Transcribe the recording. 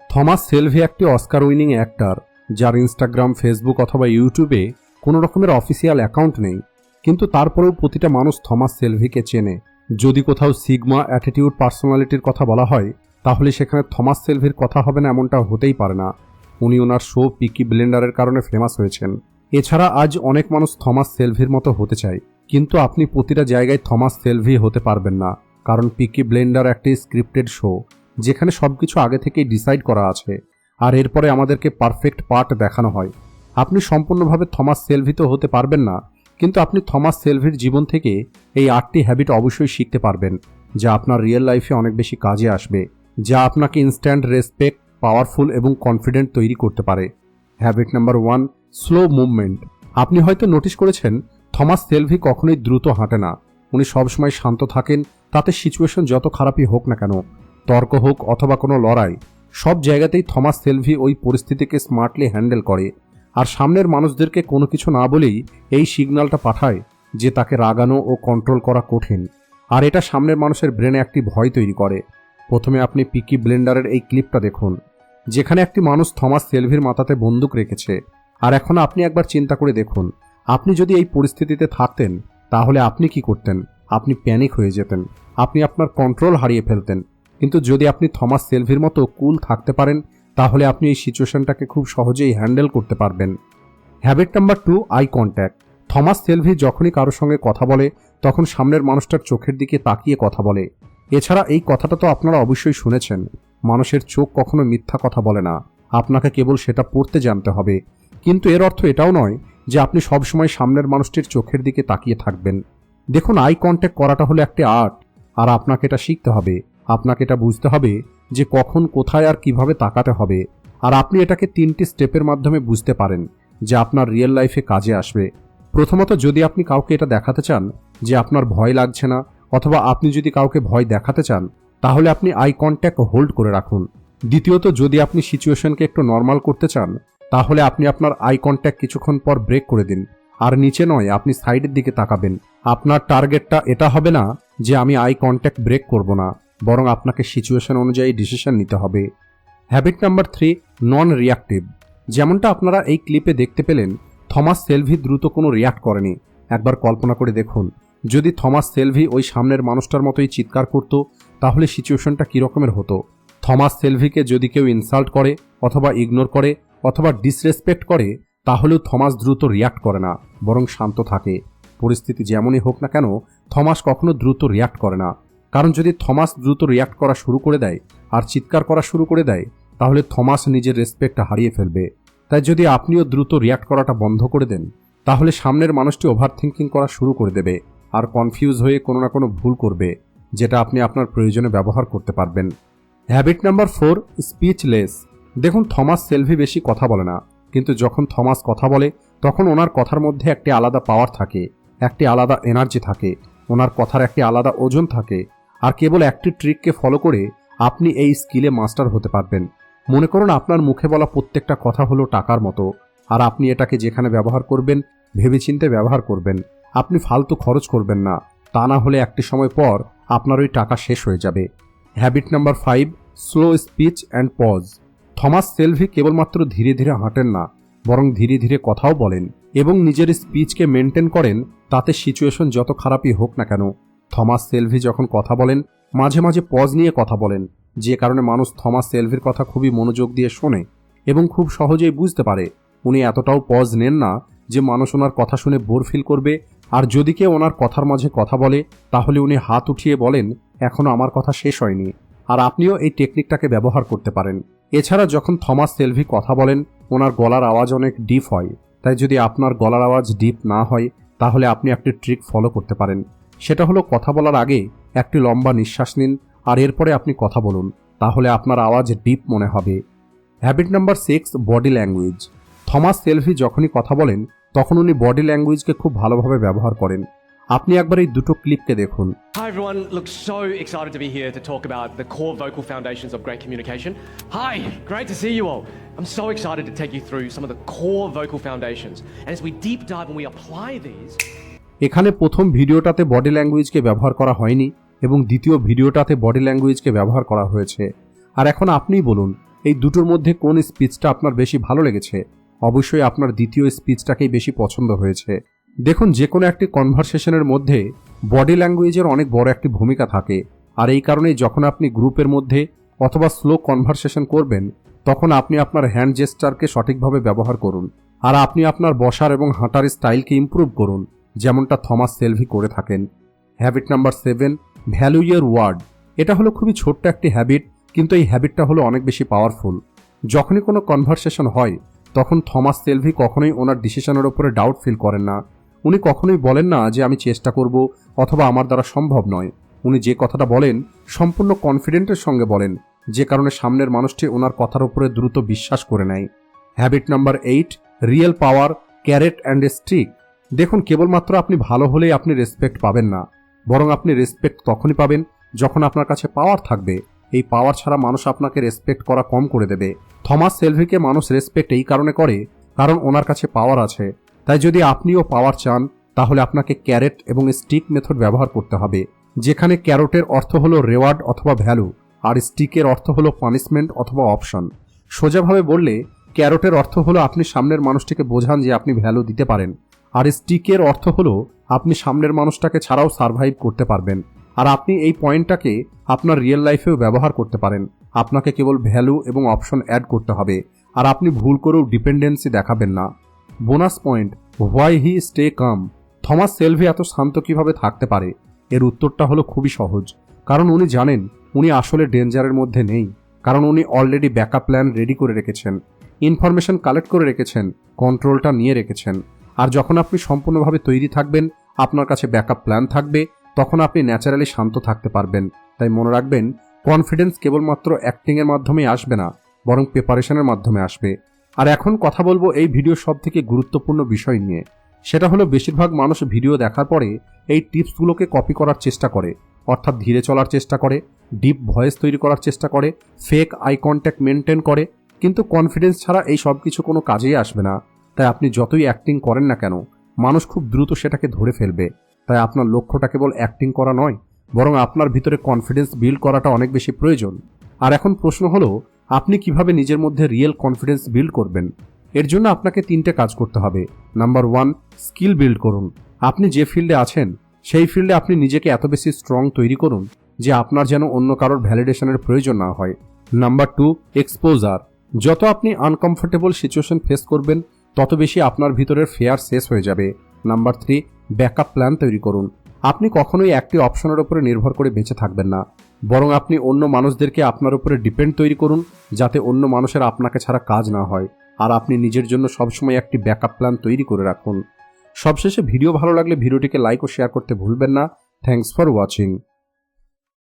Thomas সেলভি একটি Oscar winning actor, যার Instagram, Facebook অথবা ইউটিউবে কোনো রকমের অফিসিয়াল অ্যাকাউন্ট নেই, কিন্তু তারপরেও প্রতিটা মানুষ থমাস সেলভিকে চেনে। যদি কোথাও সিগমা অ্যাটিটিউড পার্সোনালিটির কথা বলা হয়, তাহলে সেখানে থমাস সেলভির কথা হবে না এমনটা হতেই পারে না। উনি ওনার শো পিকি ব্লেন্ডারের কারণে ফেমাস হয়েছেন। এছাড়া আজ অনেক মানুষ থমাস সেলভির মতো হতে চায়, কিন্তু আপনি প্রতিটা জায়গায় থমাস সেলভি হতে পারবেন না, কারণ পিকি ব্লেন্ডার একটি স্ক্রিপ্টেড শো, যেখানে সবকিছু আগে থেকেই ডিসাইড করা আছে, আর এরপরে আমাদেরকে পারফেক্ট পার্ট দেখানো হয়। আপনি সম্পূর্ণভাবে থমাস সেলভি তো হতে পারবেন না, কিন্তু আপনি থমাস সেলভির জীবন থেকে এই 8টি হ্যাবিট অবশ্যই শিখতে পারবেন, যা আপনার রিয়েল লাইফে অনেক বেশি কাজে আসবে, যা আপনাকে ইনস্ট্যান্ট রেসপেক্ট, পাওয়ারফুল এবং কনফিডেন্ট তৈরি করতে পারে। Habit number 1, slow movement. আপনি হয়তো নোটিশ করেছেন, থমাস সেলভি কখনোই দ্রুত হাঁটে না। উনি সবসময় শান্ত থাকেন, তাতে সিচুয়েশন যত খারাপই হোক না কেন, তর্ক হোক অথবা কোনো লড়াই, সব জায়গাতেই থমাস সেলভি ওই পরিস্থিতিকে স্মার্টলি হ্যান্ডেল করে, আর সামনের মানুষদেরকে কোনো কিছু না বলেই এই সিগন্যালটা পাঠায় যে তাকে রাগানো ও কন্ট্রোল করা কঠিন, আর এটা সামনের মানুষের ব্রেনে একটি ভয় তৈরি করে। প্রথমে আপনি পিকি ব্লেন্ডারের এই ক্লিপটা দেখুন, যেখানে একটি মানুষ থমাস সেলভির মাথাতে বন্দুক রেখেছে। আর এখন আপনি একবার চিন্তা করে দেখুন, আপনি যদি এই পরিস্থিতিতে থাকতেন, তাহলে আপনি কি করতেন? আপনি প্যানিক হয়ে যেতেন, আপনি আপনার কন্ট্রোল হারিয়ে ফেলতেন। কিন্তু যদি আপনি থমাস সেলভির মতো কুল থাকতে পারেন, তাহলে আপনি এই সিচুয়েশনটাকে খুব সহজেই হ্যান্ডেল করতে পারবেন। Habit number 2, eye contact. Thomas সেলভি যখনই কারোর সঙ্গে কথা বলে, তখন সামনের মানুষটার চোখের দিকে তাকিয়ে কথা বলে। এছাড়া এই কথাটা তো আপনারা অবশ্যই শুনেছেন, মানুষের চোখ কখনো মিথ্যা কথা বলে না, আপনাকে কেবল সেটা পড়তে জানতে হবে। কিন্তু এর অর্থ এটাও নয় যে আপনি সবসময় সামনের মানুষটির চোখের দিকে তাকিয়ে থাকবেন। দেখুন, আই কন্ট্যাক্ট করাটা হলো একটি আর্ট, আর আপনাকে এটা শিখতে হবে। আপনাকে এটা বুঝতে হবে যে কখন, কোথায় আর কিভাবে তাকাতে হবে, আর আপনি এটাকে 3টি স্টেপের মাধ্যমে বুঝতে পারেন, যা আপনার রিয়েল লাইফে কাজে আসবে। প্রথমত, যদি আপনি কাউকে এটা দেখাতে চান যে আপনার ভয় লাগছে না, অথবা আপনি যদি কাউকে ভয় দেখাতে চান, তাহলে আপনি আই কন্ট্যাক্ট হোল্ড করে রাখুন। দ্বিতীয়ত, যদি আপনি সিচুয়েশনকে একটু নর্মাল করতে চান, তাহলে আপনি আপনার আই কন্ট্যাক্ট কিছুক্ষণ পর ব্রেক করে দিন, আর নিচে নয়, আপনি সাইডের দিকে তাকাবেন। আপনার টার্গেটটা এটা হবে না যে আমি আই কন্ট্যাক্ট ব্রেক করব না, বরং আপনাকে সিচুয়েশন অনুযায়ী ডিসিশন নিতে হবে। হ্যাবিট নাম্বার 3, নন রিয়াক্টিভ। যেমনটা আপনারা এই ক্লিপে দেখতে পেলেন, থমাস সেলভি দ্রুত কোনো রিয়াক্ট করেনি। একবার কল্পনা করে দেখুন, যদি থমাস সেলভি ওই সামনের মানুষটার মতোই চিৎকার করত, তাহলে সিচুয়েশনটা কী রকমের হতো? থমাস সেলভিকে যদি কেউ ইনসাল্ট করে, অথবা ইগনোর করে, অথবা ডিসরেসপেক্ট করে, তাহলেও থমাস দ্রুত রিয়াক্ট করে না, বরং শান্ত থাকে। পরিস্থিতি যেমনই হোক না কেন, থমাস কখনো দ্রুত রিয়াক্ট করে না, কারণ যদি থমাস দ্রুত রিয়াক্ট করা শুরু করে দেয় আর চিৎকার করা শুরু করে দেয়, তাহলে থমাস নিজের রেসপেক্টটা হারিয়ে ফেলবে। তাই যদি আপনিও দ্রুত রিয়াক্ট করাটা বন্ধ করে দেন, তাহলে সামনের মানুষটি ওভার থিঙ্কিং করা শুরু করে দেবে, আর কনফিউজ হয়ে কোনো না কোনো ভুল করবে, যেটা আপনি আপনার প্রয়োজনে ব্যবহার করতে পারবেন। Habit number 4, speechless. দেখুন, থমাস সেলভি বেশি কথা বলে না, কিন্তু যখন থমাস কথা বলে, তখন ওনার কথার মধ্যে একটি আলাদা পাওয়ার থাকে, একটি আলাদা এনার্জি থাকে, ওনার কথার একটি আলাদা ওজন থাকে। আর কেবল একটি ট্রিককে ফলো করে আপনি এই স্কিলে মাস্টার হতে পারবেন। মনে করুন, আপনার মুখে বলা প্রত্যেকটা কথা হলো টাকার মতো, আর আপনি এটাকে যেখানে ব্যবহার করবেন, ভেবেচিন্তে ব্যবহার করবেন। আপনি ফালতু খরচ করবেন না, তা না হলে একটি সময় পর আপনার ওই টাকা শেষ হয়ে যাবে। Habit number 5, slow speech and pause. Thomas Selvi কেবলমাত্র ধীরে ধীরে হাঁটেন না, বরং ধীরে ধীরে কথাও বলেন এবং নিজের স্পিচকে মেনটেন করেন, তাতে সিচুয়েশন যত খারাপই হোক না কেন। থমাস সেলভি যখন কথা বলেন, মাঝে মাঝে পজ নিয়ে কথা বলেন, যে কারণে মানুষ থমাস সেলভির কথা খুবই মনোযোগ দিয়ে শোনে এবং খুব সহজেই বুঝতে পারে। উনি এতটাও পজ নেন না যে মানুষ ওনার কথা শুনে বোর ফিল করবে, আর যদি কেউ ওনার কথার মাঝে কথা বলে, তাহলে উনি হাত উঠিয়ে বলেন, এখনো আমার কথা শেষ হয়নি। আর আপনিও এই টেকনিকটাকে ব্যবহার করতে পারেন। এছাড়া যখন থমাস সেলভি কথা বলেন, ওনার গলার আওয়াজ অনেক ডিপ হয়। তাই যদি আপনার গলার আওয়াজ ডিপ না হয়, তাহলে আপনি একটি ট্রিক ফলো করতে পারেন। সেটা হলো, কথা বলার আগে একটি লম্বা নিঃশ্বাস নিন, আর এরপরে আপনি কথা বলুন, তাহলে আপনার আওয়াজ ডিপ মনে হবে। Habit number 6, body language. Thomas সেলভি যখনই কথা বলেন, তখন উনি বডি ল্যাঙ্গুয়েজকে খুব ভালোভাবে ব্যবহার করেন। আপনি একবার এই দুটো ক্লিপকে দেখুন। Hi everyone, look, so excited to be here to talk about the core vocal foundations of great communication. Hi, great to see you all. I'm so excited to take you through some of the core vocal foundations. And as we deep dive and we apply these... এখানে প্রথম ভিডিওটাতে body ল্যাঙ্গুয়েজকে ব্যবহার করা হয়নি এবং দ্বিতীয় ভিডিওটাতে body ল্যাঙ্গুয়েজকে ব্যবহার করা হয়েছে। আর এখন আপনিই বলুন, এই দুটোর মধ্যে কোন স্পিচটা আপনার বেশি ভালো লেগেছে? অবশ্যই আপনার দ্বিতীয় স্পিচটাকেই বেশি পছন্দ হয়েছে। দেখুন, যে কোনো একটি কনভারসেশনের মধ্যে বডি ল্যাঙ্গুয়েজের অনেক বড় একটি ভূমিকা থাকে। আর এই কারণেই যখন আপনি গ্রুপের মধ্যে অথবা স্লো কনভারসেশন করবেন, তখন আপনি আপনার হ্যান্ড জেস্টারকে সঠিকভাবে ব্যবহার করুন। আর আপনি আপনার বসার এবং হাঁটার স্টাইলকে ইমপ্রুভ করুন, যেমনটা থমাস সেলভি করে থাকেন। Habit number 7, value your word. এটা হলো খুবই ছোট্ট একটি হ্যাবিট, কিন্তু এই হ্যাবিটটা হলো অনেক বেশি পাওয়ারফুল। যখনই কোনো কনভারসেশন হয়, তখন থমাস সেলভি কখনোই ওনার ডিসিশনের উপরে ডাউট ফিল করেন না। উনি কখনোই বলেন না যে আমি চেষ্টা করব অথবা আমার দ্বারা সম্ভব নয়। উনি যে কথাটা বলেন সম্পূর্ণ কনফিডেন্টের সঙ্গে বলেন, যে কারণে সামনের মানুষটি ওনার কথার উপরে দ্রুত বিশ্বাস করে নেয়। Habit number 8, real power, carrot and stick. দেখুন, কেবলমাত্র আপনি ভালো হলেই আপনি রেসপেক্ট পাবেন না, বরং আপনি রেসপেক্ট তখনই পাবেন যখন আপনার কাছে পাওয়ার থাকবে। এই পাওয়ার ছাড়া মানুষ আপনাকে রেসপেক্ট করা কম করে দেবে। থমাস সেলভিকে মানুষ রেসপেক্ট এই কারণে করে কারণ ওনার কাছে পাওয়ার আছে। তাই যদি আপনিও পাওয়ার চান, তাহলে আপনাকে ক্যারেট এবং স্টিক মেথড ব্যবহার করতে হবে, যেখানে ক্যারটের অর্থ হলো রেওয়ার্ড অথবা ভ্যালু, আর স্টিকের অর্থ হলো পানিশমেন্ট অথবা অপশন। সোজাভাবে বললে, ক্যারটের অর্থ হলো আপনি সামনের মানুষটিকে বোঝান যে আপনি ভ্যালু দিতে পারেন, আর স্টিকের অর্থ হলো আপনি সামনের মানুষটাকে ছাড়াও সার্ভাইভ করতে পারবেন। আর আপনি এই পয়েন্টটাকে আপনার রিয়েল লাইফেও ব্যবহার করতে পারেন। আপনাকে কেবল ভ্যালু এবং অপশন অ্যাড করতে হবে, আর আপনি ভুল করেও ডিপেন্ডেন্সি দেখাবেন না। Bonus point, why he stay calm. Thomas সেলভি এত শান্ত কিভাবে থাকতে পারে? এর উত্তরটা হলো খুবই সহজ, কারণ উনি জানেন উনি আসলে ডেঞ্জারের মধ্যে নেই। কারণ উনি অলরেডি ব্যাকআপ প্ল্যান রেডি করে রেখেছেন, ইনফরমেশন কালেক্ট করে রেখেছেন, কন্ট্রোলটা নিয়ে রেখেছেন। আর যখন আপনি সম্পূর্ণভাবে তৈরি থাকবেন, আপনার কাছে ব্যাকআপ প্ল্যান থাকবে, তখন আপনি ন্যাচারালি শান্ত থাকতে পারবেন। তাই মনে রাখবেন, কনফিডেন্স কেবলমাত্র অ্যাক্টিংয়ের মাধ্যমেই আসবে না, বরং প্রিপারেশনের মাধ্যমে আসবে। আর এখন কথা বলবো এই ভিডিওর সবথেকে গুরুত্বপূর্ণ বিষয় নিয়ে। সেটা হলো, বেশিরভাগ মানুষ ভিডিও দেখার পরে এই টিপসগুলোকে কপি করার চেষ্টা করে, অর্থাৎ ধীরে চলার চেষ্টা করে, ডিপ ভয়েস তৈরি করার চেষ্টা করে, ফেক আই কন্ট্যাক্ট মেনটেন করে, কিন্তু কনফিডেন্স ছাড়া এই সব কিছু কোনো কাজেই আসবে না। তাই আপনি যতই অ্যাক্টিং করেন না কেন, মানুষ খুব দ্রুত সেটাকে ধরে ফেলবে। তাই আপনার লক্ষ্যটা কেবল অ্যাক্টিং করা নয়, বরং আপনার ভিতরে কনফিডেন্স বিল্ড করাটা অনেক বেশি প্রয়োজন। আর এখন প্রশ্ন হলো, আপনি কিভাবে নিজের মধ্যে রিয়েল কনফিডেন্স বিল্ড করবেন? এর জন্য আপনাকে 3টে কাজ করতে হবে। নাম্বার 1, স্কিল বিল্ড করুন। আপনি যে ফিল্ডে আছেন, সেই ফিল্ডে আপনি নিজেকে এত বেশি স্ট্রং তৈরি করুন যে আপনার যেন অন্য কারোর ভ্যালিডেশনের প্রয়োজন না হয়। Number 2, exposure. যত আপনি আনকমফোর্টেবল সিচুয়েশন ফেস করবেন, তত বেশি আপনার ভিতরের ফেয়ার শেষ হয়ে যাবে। নাম্বার 3, ব্যাকআপ প্ল্যান তৈরি করুন। আপনি কখনোই একটি অপশনের উপরে নির্ভর করে বেঁচে থাকবেন না, বরং আপনি অন্য মানুষদেরকে আপনার উপরে ডিপেন্ড তৈরি করুন, যাতে অন্য মানুষের আপনাকে ছাড়া কাজ না হয়। আর আপনি নিজের জন্য সবসময় একটি ব্যাকআপ প্ল্যান তৈরি করে রাখুন। সবশেষে, ভিডিও ভালো লাগলে ভিডিওটিকে লাইক ও শেয়ার করতে ভুলবেন না। Thanks for watching.